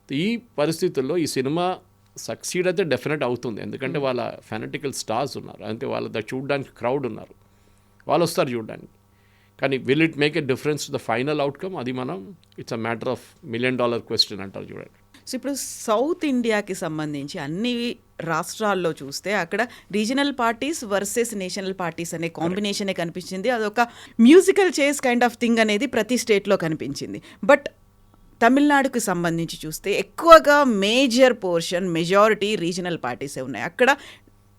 ఈ పరిస్థితుల్లో ఈ సినిమా సక్సీడ్ అయితే డెఫినెట్ అవుతుంది, ఎందుకంటే వాళ్ళ ఫెనటికల్ స్టార్స్ ఉన్నారు, అంటే వాళ్ళ చూడడానికి క్రౌడ్ ఉన్నారు, వాళ్ళు వస్తారు చూడడానికి. కానీ will it make a difference to the final outcome? అది మనం it's a matter of $1 million question అంటారు చూడండి. సో ఇప్పుడు సౌత్ ఇండియాకి సంబంధించి అన్ని రాష్ట్రాల్లో చూస్తే అక్కడ regional parties versus national parties అనే కాంబినేషనే కనిపించింది. అదొక మ్యూజికల్ చేస్ కైండ్ ఆఫ్ థింగ్ అనేది ప్రతి స్టేట్లో కనిపించింది. బట్ తమిళనాడుకు సంబంధించి చూస్తే ఎక్కువగా మేజర్ పోర్షన్ మెజారిటీ రీజనల్ పార్టీసే ఉన్నాయి. అక్కడ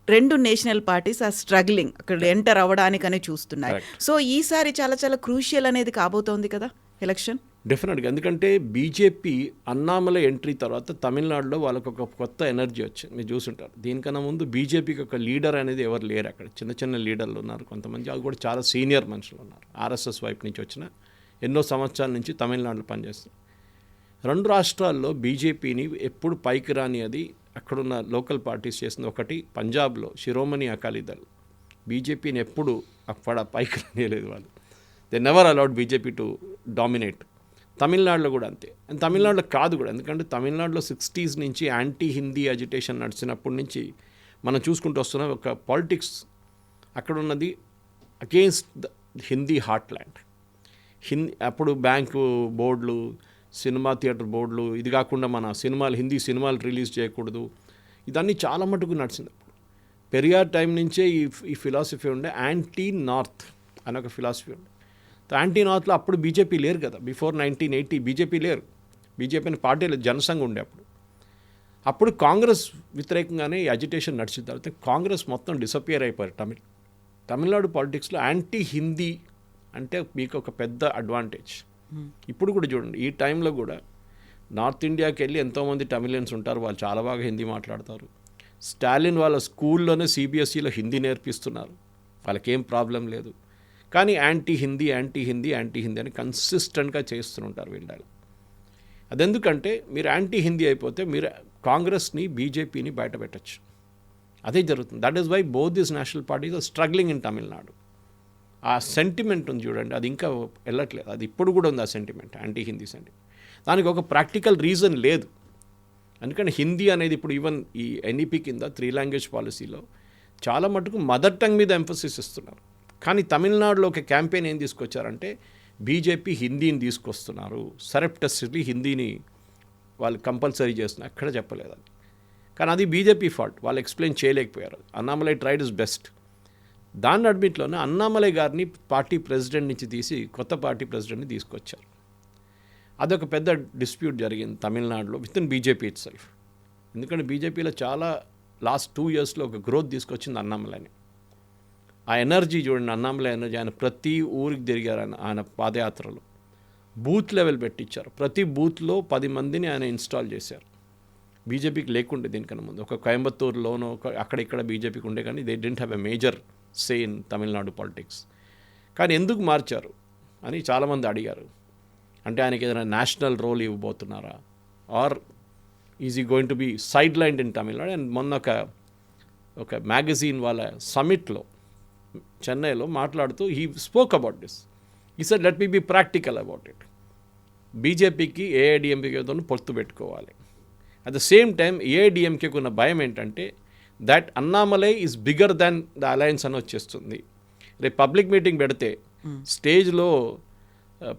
2 నేషనల్ పార్టీస్ ఆ స్ట్రగ్లింగ్ అక్కడ ఎంటర్ అవ్వడానికనే చూస్తున్నాయి. సో ఈసారి చాలా చాలా క్రూషియల్ అనేది కాబోతోంది కదా ఎలక్షన్. డెఫినెట్గా, ఎందుకంటే బీజేపీ అన్నామలై ఎంట్రీ తర్వాత తమిళనాడులో వాళ్ళకు ఒక కొత్త ఎనర్జీ వచ్చింది. మీరు చూసుంటారు. దీనికన్నా ముందు బీజేపీకి ఒక లీడర్ అనేది ఎవరు లేరు. అక్కడ చిన్న చిన్న లీడర్లు ఉన్నారు కొంతమంది, అది కూడా చాలా సీనియర్ మనుషులు ఉన్నారు. ఆర్ఎస్ఎస్ వైపు నుంచి వచ్చిన ఎన్నో సంవత్సరాల నుంచి తమిళనాడులో పనిచేస్తారు. 2 రాష్ట్రాల్లో బీజేపీని ఎప్పుడు పైకి రాని అది అక్కడున్న లోకల్ పార్టీస్ చేసింది. ఒకటి పంజాబ్లో శిరోమణి అకాలీదళ్ బీజేపీని ఎప్పుడు అక్కడ పైకి రానియలేదు. వాళ్ళు they never allowed BJP to dominate. తమిళనాడులో కూడా అంతే. అండ్ తమిళనాడులో కాదు కూడా, ఎందుకంటే తమిళనాడులో 60s నుంచి యాంటీ హిందీ అజిటేషన్ నడిచినప్పటి నుంచి మనం చూసుకుంటూ వస్తున్నాం. ఒక పాలిటిక్స్ అక్కడ ఉన్నది against the Hindi heart land. అప్పుడు బ్యాంకు బోర్డులు, సినిమా థియేటర్ బోర్డులు, ఇది కాకుండా మన సినిమాలు, హిందీ సినిమాలు రిలీజ్ చేయకూడదు, ఇదన్నీ చాలా మటుకు నడిచింది. అప్పుడు పెరియార్ టైం నుంచే ఈ ఫిలాసఫీ ఉండే. యాంటీ నార్త్ అనే ఒక ఫిలాసఫీ ఉండే. యాంటీ నార్త్లో అప్పుడు బీజేపీ లేరు కదా. బిఫోర్ 1980 బీజేపీ లేరు. బీజేపీ అనే పార్టీ లేదు, జనసంఘ్ ఉండే. అప్పుడు కాంగ్రెస్ వ్యతిరేకంగానే ఈ అజిటేషన్ నడిచిన తర్వాత కాంగ్రెస్ మొత్తం డిసపియర్ అయిపోయారు. తమిళనాడు పాలిటిక్స్లో యాంటీ హిందీ అంటే మీకు ఒక పెద్ద అడ్వాంటేజ్. ఇప్పుడు కూడా చూడండి, ఈ టైంలో కూడా నార్త్ ఇండియాకి వెళ్ళి ఎంతోమంది తమిళియన్స్ ఉంటారు. వాళ్ళు చాలా బాగా హిందీ మాట్లాడతారు. స్టాలిన్ వాళ్ళ స్కూల్లోనే సిబిఎస్ఈలో హిందీ నేర్పిస్తున్నారు. వాళ్ళకేం ప్రాబ్లం లేదు. కానీ యాంటీ హిందీ అని కన్సిస్టెంట్గా చేస్తుంటారు వీళ్ళు. అదెందుకంటే మీరు యాంటీ హిందీ అయిపోతే మీరు కాంగ్రెస్ని బీజేపీని బయట పెట్టచ్చు. అదే జరుగుతుంది. That is why both this national parties are struggling in Tamil Nadu. ఆ సెంటిమెంట్ ఉంది చూడండి, అది ఇంకా వెళ్ళట్లేదు. అది ఇప్పుడు కూడా ఉంది ఆ సెంటిమెంట్, యాంటీ హిందీ సెంటిమెంట్. దానికి ఒక ప్రాక్టికల్ రీజన్ లేదు. అందుకని హిందీ అనేది ఇప్పుడు ఈవెన్ ఈ ఎన్ఈపీ కింద 3 లాంగ్వేజ్ పాలసీలో చాలా మటుకు మదర్ టంగ్ మీద ఎంఫసిస్ ఇస్తున్నారు. కానీ తమిళనాడులో ఒక క్యాంపెయిన్ ఏం తీసుకొచ్చారంటే బీజేపీ హిందీని తీసుకొస్తున్నారు, సరెప్టస్లీ హిందీని వాళ్ళు కంపల్సరీ చేస్తున్నారు. ఎక్కడ చెప్పలేదు అది. కానీ అది బీజేపీ ఫాల్ట్. వాళ్ళు ఎక్స్ప్లెయిన్ చేయలేకపోయారు. Annamalai tried is best. దాని అడ్మిట్లోనే అన్నామలై గారిని పార్టీ ప్రెసిడెంట్ నుంచి తీసి కొత్త పార్టీ ప్రెసిడెంట్ని తీసుకొచ్చారు. అదొక పెద్ద డిస్ప్యూట్ జరిగింది తమిళనాడులో with in BJP it self. ఎందుకంటే బీజేపీలో చాలా లాస్ట్ 2 yearsలో ఒక గ్రోత్ తీసుకొచ్చింది అన్నామలైని. ఆ ఎనర్జీ చూడండి, అన్నామలై ఎనర్జీ. ఆయన ప్రతి ఊరికి తిరిగారు. ఆయన పాదయాత్రలో బూత్ లెవెల్ పెట్టించారు. ప్రతి బూత్లో 10 మందిని ఆయన ఇన్స్టాల్ చేశారు. బీజేపీకి లేకుండే దీనికన్నా ముందు. ఒక కోయంబత్తూరులోనో అక్కడిక్కడ బీజేపీకి ఉండే, కానీ they didn't have a major say in Tamil Nadu politics. కానీ ఎందుకు మార్చారు అని చాలామంది అడిగారు. అంటే ఆయనకి ఏదైనా నేషనల్ రోల్ ఇవ్వబోతున్నారా, or is he going to be sidelined in Tamil Nadu. And మొన్న ఒక మ్యాగజైన్ వాళ్ళ సమిట్లో చెన్నైలో మాట్లాడుతూ he spoke about this. He said let me be practical about it. బీజేపీకి ఏఐడిఎంకేతో పొత్తు పెట్టుకోవాలి. అట్ ద సేమ్ టైం ఏఐడిఎంకేకి ఉన్న భయం ఏంటంటే that Annamalai is bigger than the alliance అని వచ్చేస్తుంది. రేపు పబ్లిక్ మీటింగ్ పెడితే స్టేజ్లో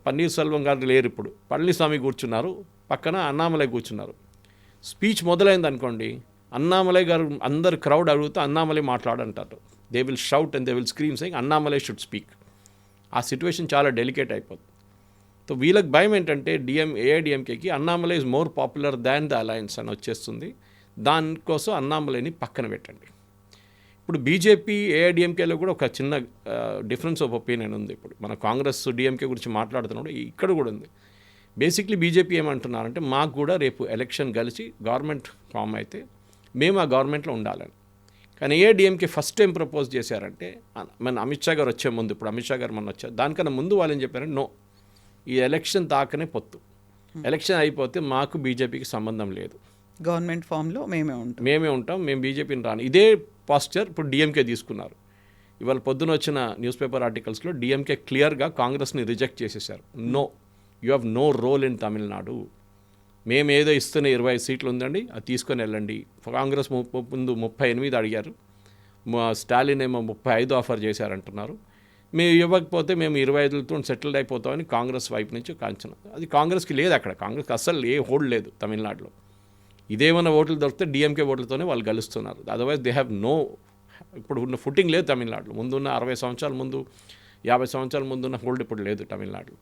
పన్నీర్ సెల్వం గారు లేరు, ఇప్పుడు పళనిస్వామి కూర్చున్నారు, పక్కన అన్నామలై కూర్చున్నారు. స్పీచ్ మొదలైంది అనుకోండి, అన్నామలై గారు అందరు క్రౌడ్ అడుగుతూ అన్నామలై మాట్లాడంటారు. They will shout and they will scream saying Annamalai should speak. ఆ సిచ్యువేషన్ చాలా డెలికేట్ అయిపోతుంది. సో వీళ్ళకి భయం ఏంటంటే ఏఐడిఎంకేకి Annamalai is more popular than the alliance అని వచ్చేస్తుంది. దానికోసం అన్నామలైని పక్కన పెట్టండి. ఇప్పుడు బీజేపీ ఏఐడిఎంకేలో కూడా ఒక చిన్న డిఫరెన్స్ ఆఫ్ ఒపీనియన్ ఉంది. ఇప్పుడు మన కాంగ్రెస్ డిఎంకే గురించి మాట్లాడుతున్నప్పుడు ఇక్కడ కూడా ఉంది. బేసిక్లీ బీజేపీ ఏమంటున్నారంటే మాకు కూడా రేపు ఎలక్షన్ కలిసి గవర్నమెంట్ ఫామ్ అయితే మేము ఆ గవర్నమెంట్లో ఉండాలని. కానీ ఏఐడిఎంకే ఫస్ట్ టైం ప్రపోజ్ చేశారంటే మన అమిత్ షా గారు వచ్చే ముందు, ఇప్పుడు అమిత్ షా గారు మొన్న వచ్చారు, దానికన్నా ముందు వాళ్ళు ఏం చెప్పారంటే నో, ఈ ఎలక్షన్ తాకనే పొత్తు, ఎలక్షన్ అయిపోతే మాకు బీజేపీకి సంబంధం లేదు, గవర్నమెంట్ ఫామ్లో మేమే ఉంటాం, మేము బీజేపీని రాను. ఇదే పాస్చర్ ఇప్పుడు డిఎంకే తీసుకున్నారు. ఇవాళ పొద్దున వచ్చిన న్యూస్ పేపర్ ఆర్టికల్స్లో డిఎంకే క్లియర్గా కాంగ్రెస్ని రిజెక్ట్ చేసేసారు. No, you have no role in Tamil Nadu. మేము ఏదో ఇస్తున్న 20 సీట్లు ఉందండి, అది తీసుకొని వెళ్ళండి. కాంగ్రెస్ ముందు 38 అడిగారు, స్టాలిన్ ఏమో 35 ఆఫర్ చేశారంటున్నారు. మేము ఇవ్వకపోతే మేము 25లతో సెటిల్డ్ అయిపోతామని కాంగ్రెస్ వైపు నుంచి కాంచన. అది కాంగ్రెస్కి లేదు, అక్కడ కాంగ్రెస్కి అస్సలు ఏ హోల్డ్ లేదు తమిళనాడులో. ఇదేమైనా ఓట్లు దొరికితే డిఎంకే ఓట్లతోనే వాళ్ళు గెలుస్తున్నారు. అదర్వైజ్ దే హ్యావ్ నో, ఇప్పుడు ఉన్న ఫుటింగ్ లేదు తమిళనాడులో. ముందున్న 60 సంవత్సరాల ముందు, 50 సంవత్సరాల ముందున్న హోల్డ్ ఇప్పుడు లేదు తమిళనాడులో.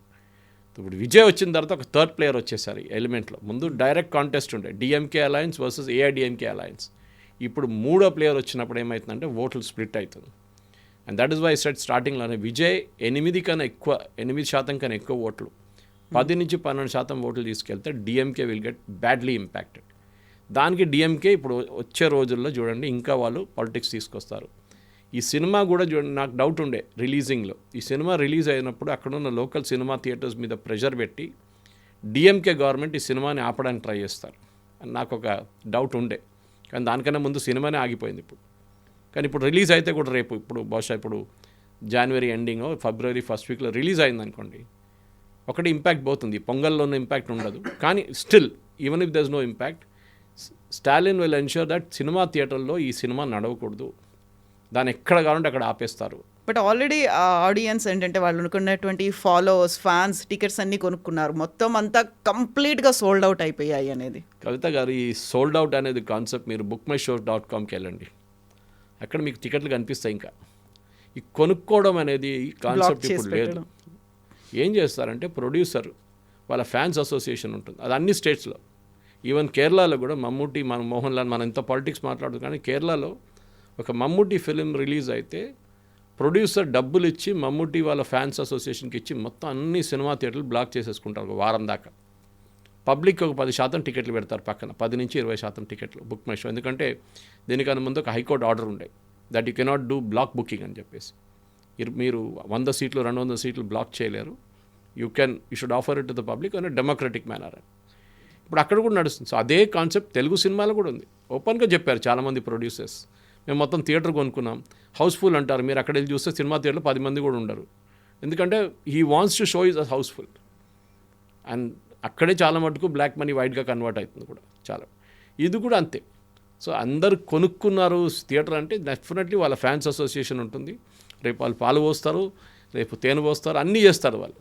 ఇప్పుడు విజయ్ వచ్చిన తర్వాత ఒక థర్డ్ ప్లేయర్ వచ్చేసారు ఈ ఎలిమెంట్లో. ముందు డైరెక్ట్ కాంటెస్ట్ ఉండే DMK alliance versus AIADMK alliance. ఇప్పుడు మూడో ప్లేయర్ వచ్చినప్పుడు ఏమవుతుందంటే ఓట్లు స్ప్లిట్ అవుతుంది. And that is why set స్టార్టింగ్లోనే విజయ్ 8% కన్నా ఎక్కువ ఓట్లు, 10-12% ఓట్లు తీసుకెళ్తే DMK will get badly impacted. దానికి డిఎంకే ఇప్పుడు వచ్చే రోజుల్లో చూడండి ఇంకా వాళ్ళు పాలిటిక్స్ తీసుకొస్తారు. ఈ సినిమా కూడా చూడండి, నాకు డౌట్ ఉండే రిలీజింగ్లో, ఈ సినిమా రిలీజ్ అయినప్పుడు అక్కడున్న లోకల్ సినిమా థియేటర్స్ మీద ప్రెషర్ పెట్టి డిఎంకే గవర్నమెంట్ ఈ సినిమాని ఆపడానికి ట్రై చేస్తారు అని నాకు ఒక డౌట్ ఉండే. కానీ దానికన్నా ముందు సినిమానే ఆగిపోయింది ఇప్పుడు. కానీ ఇప్పుడు రిలీజ్ అయితే కూడా రేపు ఇప్పుడు బహుశా ఇప్పుడు జనవరి ఎండింగ్ ఫిబ్రవరి ఫస్ట్ వీక్లో రిలీజ్ అయింది అనుకోండి, ఒకటి ఇంపాక్ట్ పోతుంది. పొంగల్లో ఉన్న ఇంపాక్ట్ ఉండదు. కానీ still even if there is no impact, Stalin will ensure that cinema థియేటర్లో ఈ సినిమా నడవకూడదు, దాన్ని ఎక్కడ కావాలంటే అక్కడ ఆపేస్తారు. బట్ ఆల్రెడీ ఆ ఆడియన్స్ ఏంటంటే వాళ్ళు అనుకున్నటువంటి ఫాలోవర్స్, ఫ్యాన్స్ టికెట్స్ అన్నీ కొనుక్కున్నారు, మొత్తం అంతా కంప్లీట్గా సోల్డ్ అవుట్ అయిపోయాయి అనేది. కవిత గారు, ఈ సోల్డ్ అవుట్ అనేది కాన్సెప్ట్ మీరు bookmyshow.comకి వెళ్ళండి, అక్కడ మీకు టికెట్లు కనిపిస్తాయి. ఇంకా ఈ కొనుక్కోవడం అనేది కాన్సెప్ట్ ఇప్పుడు లేదు. ఏం చేస్తారంటే ప్రొడ్యూసర్ వాళ్ళ ఫ్యాన్స్ అసోసియేషన్ ఉంటుంది, అది అన్ని స్టేట్స్లో, ఈవెన్ కేరళలో కూడా మమ్మూటి, మన మోహన్ లాల్, మనం ఎంత పాలిటిక్స్ మాట్లాడుతుంది కానీ కేరళలో ఒక మమ్మూటి ఫిలిం రిలీజ్ అయితే ప్రొడ్యూసర్ డబ్బులు ఇచ్చి మమ్మూటి వాళ్ళ ఫ్యాన్స్ అసోసియేషన్కి ఇచ్చి మొత్తం అన్ని సినిమా థియేటర్లు బ్లాక్ చేసేసుకుంటారు ఒక వారం దాకా. పబ్లిక్ ఒక 10% టికెట్లు పెడతారు పక్కన, 10-20% టికెట్లు బుక్ మై షో. ఎందుకంటే దీనికన్నా ముందు ఒక హైకోర్టు ఆర్డర్ ఉండే that you cannot do block booking అని చెప్పేసి. మీరు 100 సీట్లు 200 సీట్లు బ్లాక్ చేయలేరు, you should offer it to the public అనే డెమోక్రటిక్ మేనర్ అని. ఇప్పుడు అక్కడ కూడా నడుస్తుంది. సో అదే కాన్సెప్ట్ తెలుగు సినిమాలో కూడా ఉంది. ఓపెన్గా చెప్పారు చాలామంది ప్రొడ్యూసర్స్, మేము మొత్తం థియేటర్ కొనుక్కున్నాం, హౌస్ఫుల్ అంటారు. మీరు అక్కడ వెళ్ళి చూస్తే సినిమా థియేటర్లో 10 మంది కూడా ఉండరు. ఎందుకంటే he wants to show is a house full. And అక్కడే చాలా మటుకు బ్లాక్ మనీ వైట్గా కన్వర్ట్ అవుతుంది కూడా చాలా. ఇది కూడా అంతే. సో అందరు కొనుక్కున్నారు థియేటర్ అంటే డెఫినెట్లీ వాళ్ళ ఫ్యాన్స్ అసోసియేషన్ ఉంటుంది. రేపు వాళ్ళు పాలు పోస్తారు, రేపు తేనె పోస్తారు, అన్నీ చేస్తారు వాళ్ళు.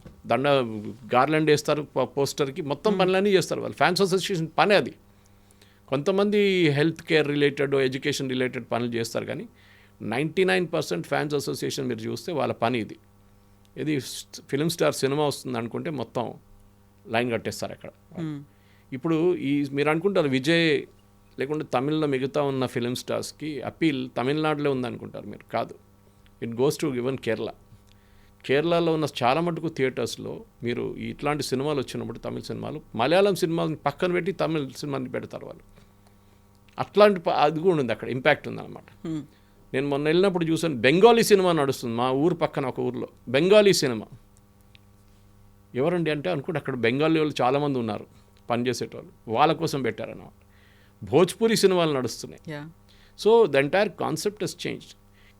గార్లాండ్ వేస్తారు పోస్టర్కి, మొత్తం పనులన్నీ చేస్తారు వాళ్ళు. ఫ్యాన్స్ అసోసియేషన్ పనే అది. కొంతమంది health care related, education related పనులు చేస్తారు, కానీ 99% ఫ్యాన్స్ అసోసియేషన్ మీరు చూస్తే వాళ్ళ పని ఇది. ఇది ఫిలిం స్టార్ సినిమా వస్తుంది అనుకుంటే మొత్తం లైన్ కట్టేస్తారు అక్కడ. ఇప్పుడు మీరు అనుకుంటారు విజయ్ లేకుంటే తమిళ్లో మిగతా ఉన్న ఫిలిం స్టార్స్కి అపీల్ తమిళనాడులో ఉందనుకుంటారు మీరు. కాదు, ఇట్ గోస్ టు ఈవెన్ కేరళలో ఉన్న చాలా మటుకు థియేటర్స్లో మీరు ఇట్లాంటి సినిమాలు వచ్చినప్పుడు, తమిళ సినిమాలు, మలయాళం సినిమాని పక్కన పెట్టి తమిళ సినిమాని పెడతారు వాళ్ళు. అట్లాంటి అది కూడా ఉంది అక్కడ, ఇంపాక్ట్ ఉందన్నమాట. నేను మొన్న వెళ్ళినప్పుడు చూసాను, బెంగాలీ సినిమా నడుస్తుంది మా ఊరు పక్కన ఒక ఊరిలో. బెంగాలీ సినిమా ఎవరండి అంటే అనుకుంటే అక్కడ బెంగాలీ వాళ్ళు చాలామంది ఉన్నారు పనిచేసేటోళ్ళు, వాళ్ళ కోసం పెట్టారన్నమాట. భోజ్పురి సినిమాలు నడుస్తున్నాయి. So the entire concept has changed.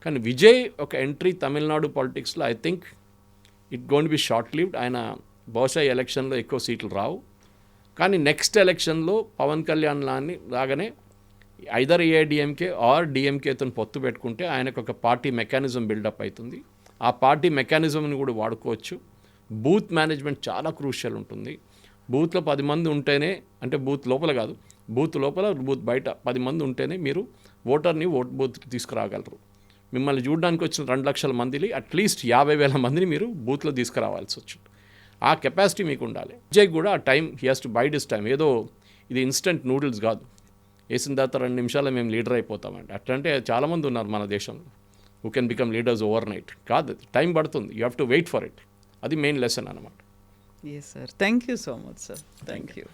కానీ విజయ్ ఒక ఎంట్రీ తమిళనాడు పాలిటిక్స్లో I think it gonna be short lived. ఆయన బహుశా ఎలక్షన్లో ఎక్కువ సీట్లు రావు, కానీ నెక్స్ట్ ఎలక్షన్లో పవన్ కళ్యాణ్ లాగానే ఐదర్ ఏఐడిఎంకే ఆర్ డిఎంకేతో పొత్తు పెట్టుకుంటే ఆయనకు ఒక పార్టీ మెకానిజం బిల్డప్ అవుతుంది. ఆ పార్టీ మెకానిజంని కూడా వాడుకోవచ్చు. బూత్ మేనేజ్మెంట్ చాలా క్రూషియల్ ఉంటుంది. బూత్లో 10 మంది ఉంటేనే, అంటే బూత్ లోపల కాదు, బూత్ లోపల బూత్ బయట 10 మంది ఉంటేనే మీరు ఓటర్ని ఓట్ బూత్ తీసుకురాగలరు. మిమ్మల్ని చూడడానికి వచ్చిన 2 లక్షల మందిని అట్లీస్ట్ 50,000 మందిని మీరు బూత్లో తీసుకురావాల్సి వచ్చింది. ఆ కెపాసిటీ మీకు ఉండాలి. విజయ్ కూడా ఆ time he has to bide his time. ఏదో ఇది ఇన్స్టెంట్ నూడిల్స్ కాదు, వేసిన తర్వాత 2 నిమిషాల్లో మేము లీడర్ అయిపోతామండి అట్లంటే చాలామంది ఉన్నారు మన దేశంలో who can become leaders overnight. కాదు, టైం పడుతుంది. You have to wait for it. అది మెయిన్ లెసన్ అన్నమాట. Yes sir, thank you so much sir. Thank you.